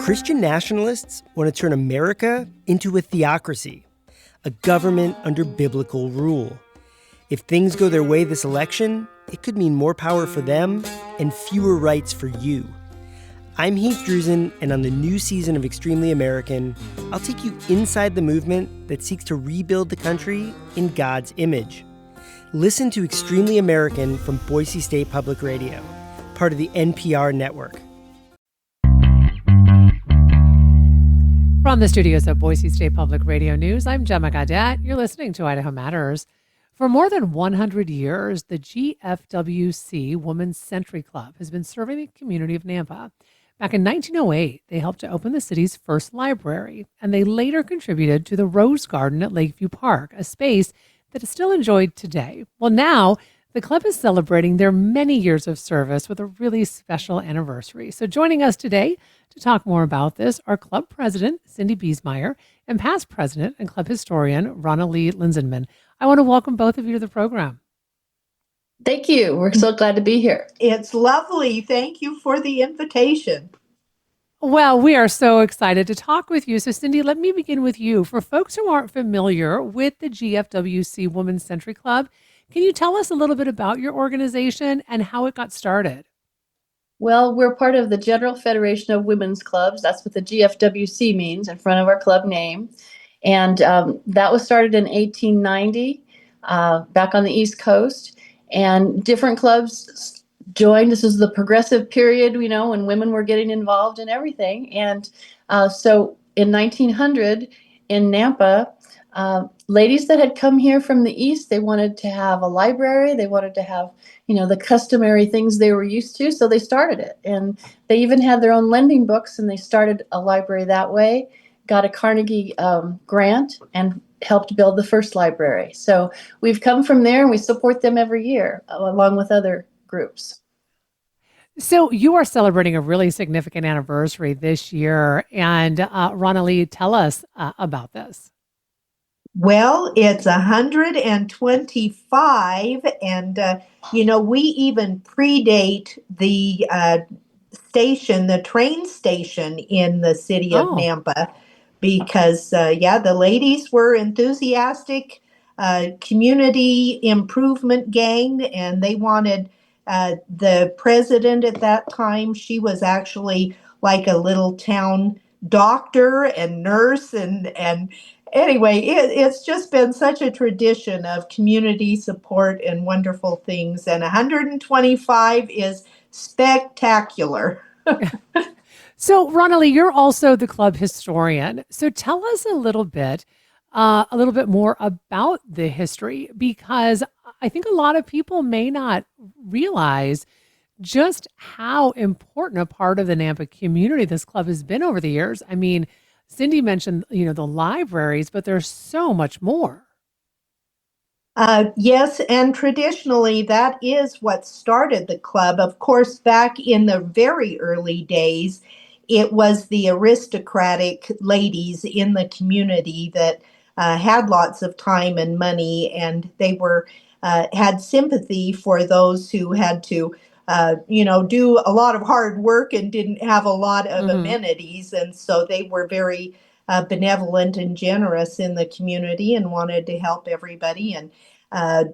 Christian nationalists want to turn America into a theocracy, a government under biblical rule. If things go their way this election, it could mean more power for them and fewer rights for you. I'm Heath Drusen, and on the new season of Extremely American, I'll take you inside the movement that seeks to rebuild the country in God's image. Listen to Extremely American from Boise State Public Radio, part of the NPR network. From the studios of Boise State Public Radio News, I'm Gemma Gaudette. You're listening to Idaho Matters. For more than 100 years, the GFWC Women's Century Club has been serving the community of Nampa. Back in 1908, they helped to open the city's first library, and they later contributed to the Rose Garden at Lakeview Park, a space that is still enjoyed today. Well, now the club is celebrating their many years of service with a really special anniversary. So joining us today to talk more about this are Club President Cindy Biesmeyer and past President and Club Historian Ronna Lee Linsenman. I want to welcome both of you to the program. Thank you. We're so glad to be here. It's lovely. Thank you for the invitation. Well, we are so excited to talk with you. So, Cindy, let me begin with you. For folks who aren't familiar with the GFWC Women's Century Club, can you tell us a little bit about your organization and how it got started? Well, we're part of the General Federation of Women's Clubs. That's what the GFWC means in front of our club name. And that was started in 1890 back on the East Coast. And different clubs joined. This is the progressive period, you know, when women were getting involved in everything. And so in 1900 in Nampa, ladies that had come here from the East, they wanted to have a library. They wanted to have, you know, the customary things they were used to. So they started it. And they even had their own lending books, and they started a library that way, got a Carnegie grant, and helped build the first library. So we've come from there, and we support them every year along with other groups. So you are celebrating a really significant anniversary this year. And Ronna Lee, tell us about this. Well, it's 125, and, we even predate the station, the train station in the city of Nampa, because, the ladies were enthusiastic community improvement gang, and they wanted the president at that time. She was actually like a little town doctor and nurse, and anyway, it's just been such a tradition of community support and wonderful things. And 125 is spectacular. So, Ronna Lee, you're also the club historian. So tell us a little bit more about the history, because I think a lot of people may not realize just how important a part of the Nampa community this club has been over the years. I mean, Cindy mentioned, the libraries, but there's so much more. Yes, and traditionally that is what started the club. Of course, back in the very early days, it was the aristocratic ladies in the community that had lots of time and money, and they were had sympathy for those who had to do a lot of hard work and didn't have a lot of amenities. And so they were very benevolent and generous in the community and wanted to help everybody. And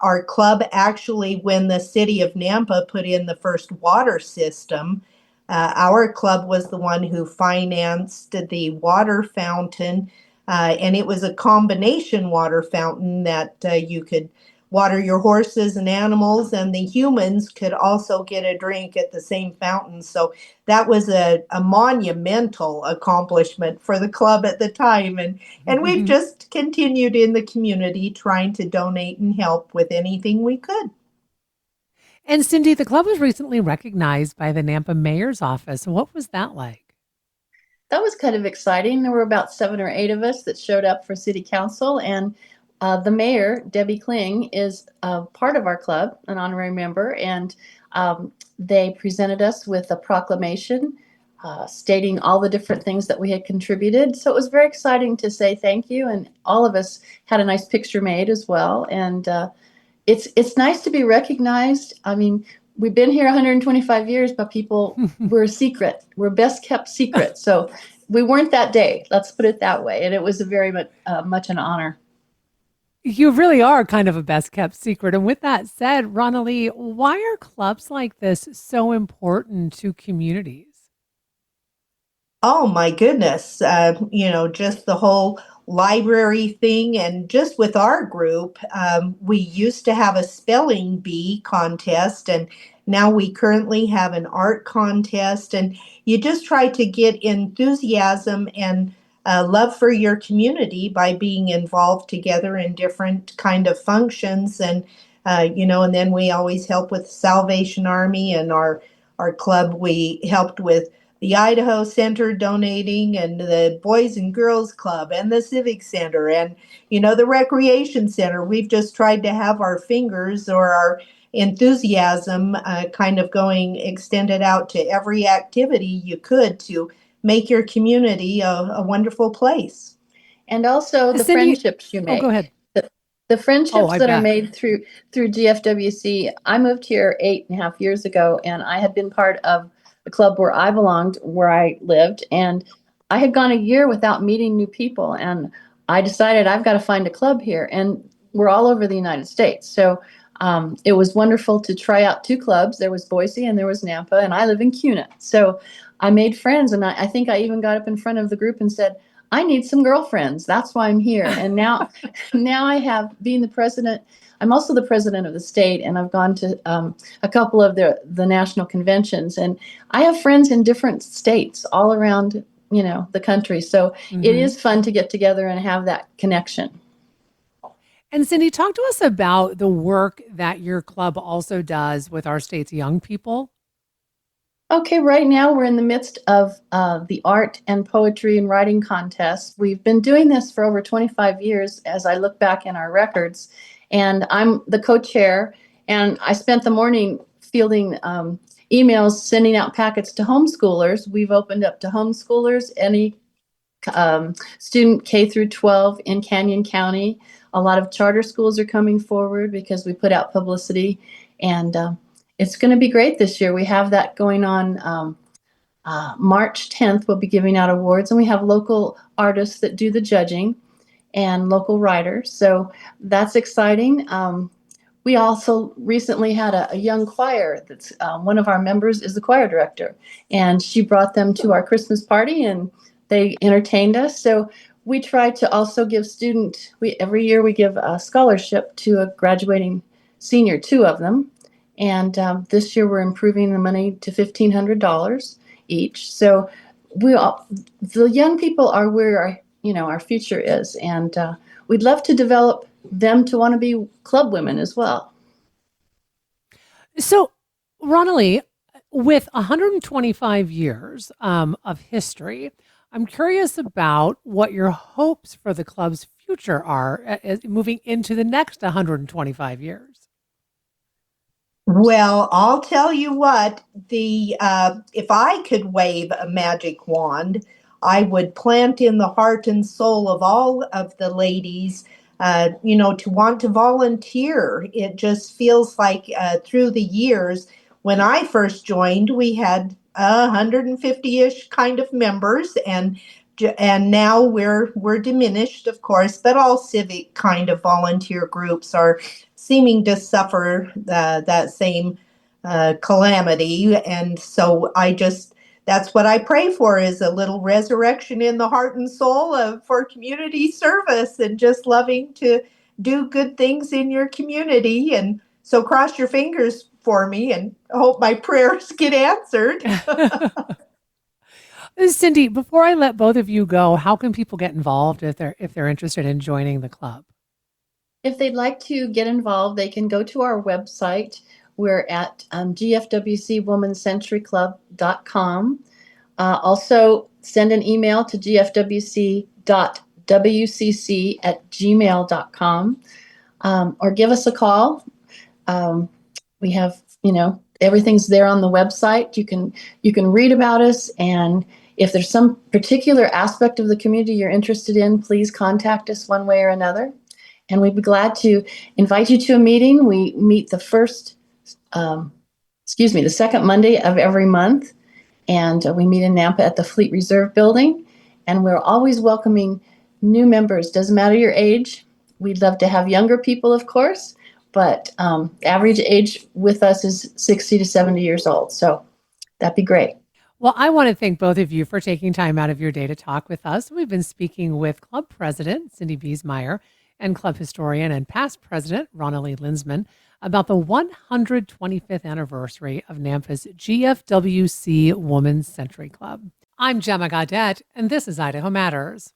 our club actually, when the city of Nampa put in the first water system, our club was the one who financed the water fountain. And it was a combination water fountain that you could water your horses and animals, and the humans could also get a drink at the same fountain. So that was a monumental accomplishment for the club at the time. And we've just continued in the community trying to donate and help with anything we could. And Cindy, the club was recently recognized by the Nampa Mayor's Office. What was that like? That was kind of exciting. There were about 7 or 8 of us that showed up for city council, and the mayor, Debbie Kling, is part of our club, an honorary member, and they presented us with a proclamation stating all the different things that we had contributed. So it was very exciting to say thank you, and all of us had a nice picture made as well. And it's nice to be recognized. I mean, we've been here 125 years, but people, we're a secret. We're best kept secret. So we weren't that day. Let's put it that way. And it was a very much an honor. You really are kind of a best kept secret. And with that said, Ronnalee, why are clubs like this so important to communities? Oh my goodness. Just the whole library thing. And just with our group, we used to have a spelling bee contest, and now we currently have an art contest. And you just try to get enthusiasm and love for your community by being involved together in different kind of functions. And then we always help with Salvation Army, and our club, we helped with the Idaho Center donating, and the Boys and Girls Club, and the Civic Center, and the Recreation Center. We've just tried to have our fingers or our enthusiasm kind of going extended out to every activity you could to make your community a wonderful place. And also the Cindy, friendships you make. go ahead. The friendships I that bet. are made through GFWC. I moved here 8.5 years ago, and I had been part of the club where I belonged, where I lived, and I had gone a year without meeting new people, and I decided I've got to find a club here, and we're all over the United States. So it was wonderful to try out 2 clubs. There was Boise and there was Nampa, and I live in Cuna. So I made friends, and I think I even got up in front of the group and said, I need some girlfriends. That's why I'm here. And now I have, being the president, I'm also the president of the state, and I've gone to a couple of the national conventions, and I have friends in different states all around, the country. So it is fun to get together and have that connection. And Cindy, talk to us about the work that your club also does with our state's young people. Okay, right now we're in the midst of the art and poetry and writing contest. We've been doing this for over 25 years as I look back in our records, and I'm the co-chair, and I spent the morning fielding emails, sending out packets to homeschoolers. We've opened up to homeschoolers, any student K through 12 in Canyon County. A lot of charter schools are coming forward because we put out publicity, and it's going to be great this year. We have that going on. March 10th, we'll be giving out awards, and we have local artists that do the judging and local writers. So that's exciting. We also recently had a young choir that's one of our members is the choir director, and she brought them to our Christmas party, and they entertained us. So we try to also give every year we give a scholarship to a graduating senior, 2 of them. And this year we're improving the money to $1,500 each. So the young people are where our future is, and we'd love to develop them to want to be club women as well. So, Ronnalee, with 125 years of history, I'm curious about what your hopes for the club's future are moving into the next 125 years. Well, I'll tell you what, if I could wave a magic wand, I would plant in the heart and soul of all of the ladies, to want to volunteer. It just feels like through the years, when I first joined, we had 150-ish kind of members, and now we're diminished, of course, but all civic kind of volunteer groups are seeming to suffer that same calamity. And so that's what I pray for, is a little resurrection in the heart and soul for community service and just loving to do good things in your community. And so cross your fingers for me and hope my prayers get answered. Cindy, before I let both of you go, how can people get involved if they're interested in joining the club? If they'd like to get involved, they can go to our website. We're at gfwcwomencenturyclub.com. Also, send an email to gfwc.wcc@gmail.com, or give us a call. We have, everything's there on the website. You can read about us, and if there's some particular aspect of the community you're interested in, please contact us one way or another. And we'd be glad to invite you to a meeting. We meet the first the second Monday of every month. And we meet in Nampa at the Fleet Reserve Building. And we're always welcoming new members. Doesn't matter your age. We'd love to have younger people, of course, but average age with us is 60 to 70 years old. So that'd be great. Well, I want to thank both of you for taking time out of your day to talk with us. We've been speaking with Club President Cindy Biesmeyer and Club Historian and past President Ronnalee Linsman about the 125th anniversary of Nampa's GFWC Women's Century Club. I'm Gemma Gaudette, and this is Idaho Matters.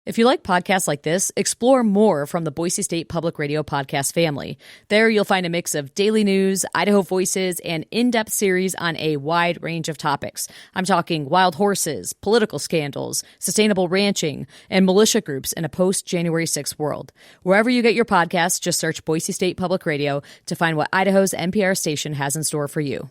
If you like podcasts like this, explore more from the Boise State Public Radio podcast family. There you'll find a mix of daily news, Idaho Voices, and in-depth series on a wide range of topics. I'm talking wild horses, political scandals, sustainable ranching, and militia groups in a post-January 6th world. Wherever you get your podcasts, just search Boise State Public Radio to find what Idaho's NPR station has in store for you.